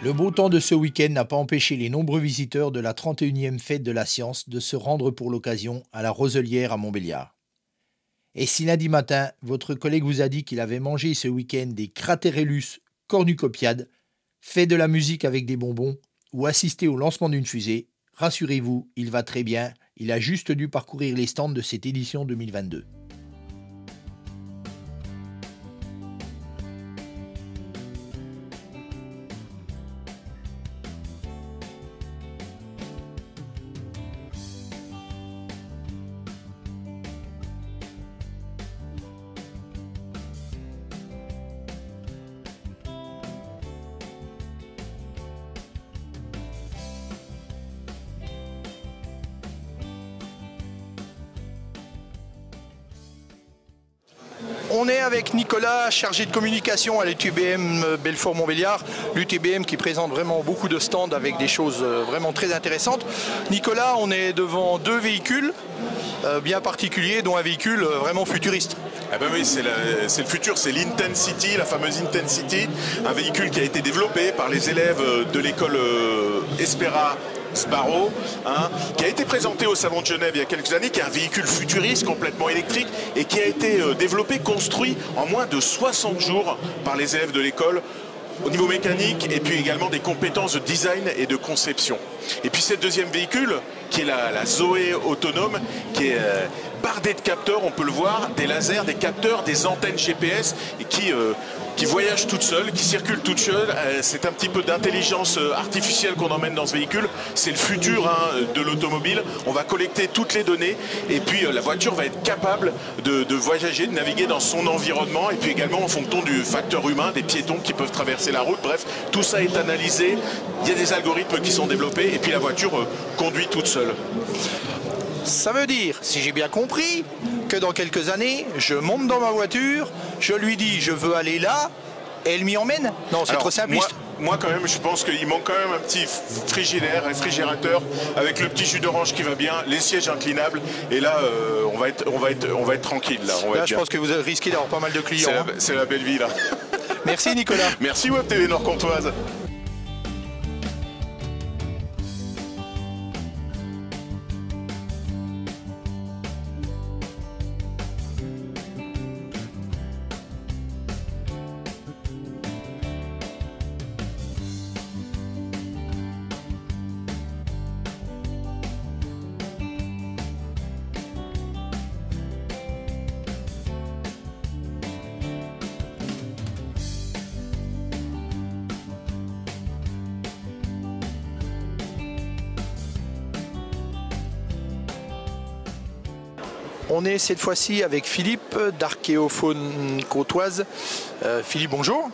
Le beau temps de ce week-end n'a pas empêché les nombreux visiteurs de la 31e fête de la science de se rendre pour l'occasion à la Roselière à Montbéliard. Et si lundi matin, votre collègue vous a dit qu'il avait mangé ce week-end des Craterellus cornucopiades, fait de la musique avec des bonbons ou assisté au lancement d'une fusée, rassurez-vous, il va très bien, il a juste dû parcourir les stands de cette édition 2022. On est avec Nicolas, chargé de communication à l'UTBM Belfort-Montbéliard, l'UTBM qui présente vraiment beaucoup de stands avec des choses vraiment très intéressantes. Nicolas, on est devant deux véhicules bien particuliers, dont un véhicule vraiment futuriste. Eh ben oui, c'est le futur, c'est l'Intensity, la fameuse Intensity, un véhicule qui a été développé par les élèves de l'école Espera Sbarro, qui a été présenté au Salon de Genève il y a quelques années, qui est un véhicule futuriste complètement électrique et qui a été développé, construit en moins de 60 jours par les élèves de l'école au niveau mécanique et puis également des compétences de design et de conception. Et puis ce deuxième véhicule qui est la Zoé autonome, qui est bardée de capteurs, on peut le voir, des lasers, des capteurs, des antennes GPS et qui voyage toute seule, qui circule toute seule. C'est un petit peu d'intelligence artificielle qu'on emmène dans ce véhicule. C'est le futur de l'automobile. On va collecter toutes les données et puis la voiture va être capable de voyager, de naviguer dans son environnement et puis également en fonction du facteur humain, des piétons qui peuvent traverser la route. Bref, tout ça est analysé. Il y a des algorithmes qui sont développés et puis la voiture conduit toute seule. Ça veut dire, si j'ai bien compris, que dans quelques années, je monte dans ma voiture, je lui dis je veux aller là, et elle m'y emmène. Non, c'est trop simpliste. Moi quand même, je pense qu'il manque quand même un petit réfrigérateur avec le petit jus d'orange qui va bien, les sièges inclinables, et là on va être tranquille là. Là, je pense que vous risquez d'avoir pas mal de clients. C'est la belle vie là. Merci Nicolas. Merci Web TV Nord-Comtoise. On est cette fois-ci avec Philippe d'Archéofaune Côtoise. Philippe, bonjour.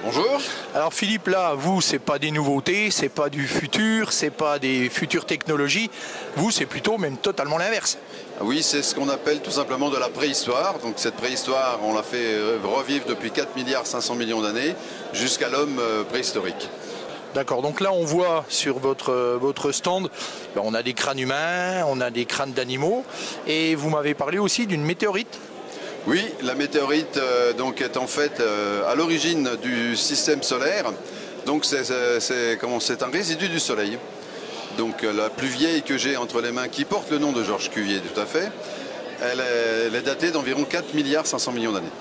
Bonjour. Alors Philippe, là, vous, c'est pas des nouveautés, c'est pas du futur, c'est pas des futures technologies. Vous, c'est plutôt même totalement l'inverse. Oui, c'est ce qu'on appelle tout simplement de la préhistoire. Donc cette préhistoire, on l'a fait revivre depuis 4 milliards 500 millions d'années jusqu'à l'homme préhistorique. D'accord, donc là on voit sur votre stand, on a des crânes humains, on a des crânes d'animaux, et vous m'avez parlé aussi d'une météorite. Oui, la météorite donc est en fait à l'origine du système solaire, donc c'est un résidu du Soleil. Donc la plus vieille que j'ai entre les mains, qui porte le nom de Georges Cuvier tout à fait, elle est datée d'environ 4 milliards 500 millions d'années.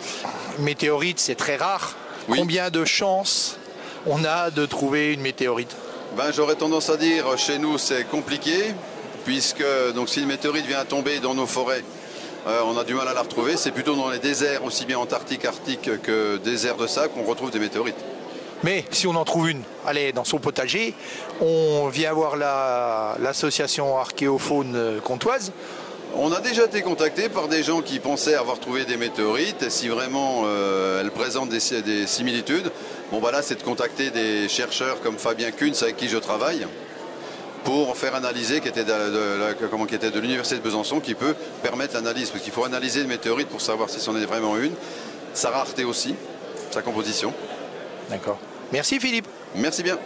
Météorite, c'est très rare. Oui. Combien de chances on a de trouver une météorite? J'aurais tendance à dire, chez nous c'est compliqué, puisque donc, si une météorite vient à tomber dans nos forêts, on a du mal à la retrouver. C'est plutôt dans les déserts, aussi bien antarctiques, arctiques que déserts de sable, qu'on retrouve des météorites. Mais si on en trouve une, allez, dans son potager, on vient voir l'association Archéofaune Côtoise. On a déjà été contacté par des gens qui pensaient avoir trouvé des météorites, et si vraiment elles présentent des similitudes, là c'est de contacter des chercheurs comme Fabien Kunz avec qui je travaille pour faire analyser, qui était de l'université de Besançon, qui peut permettre l'analyse, parce qu'il faut analyser une météorite pour savoir si c'en est vraiment une, sa rareté aussi, sa composition. D'accord. Merci Philippe. Merci bien.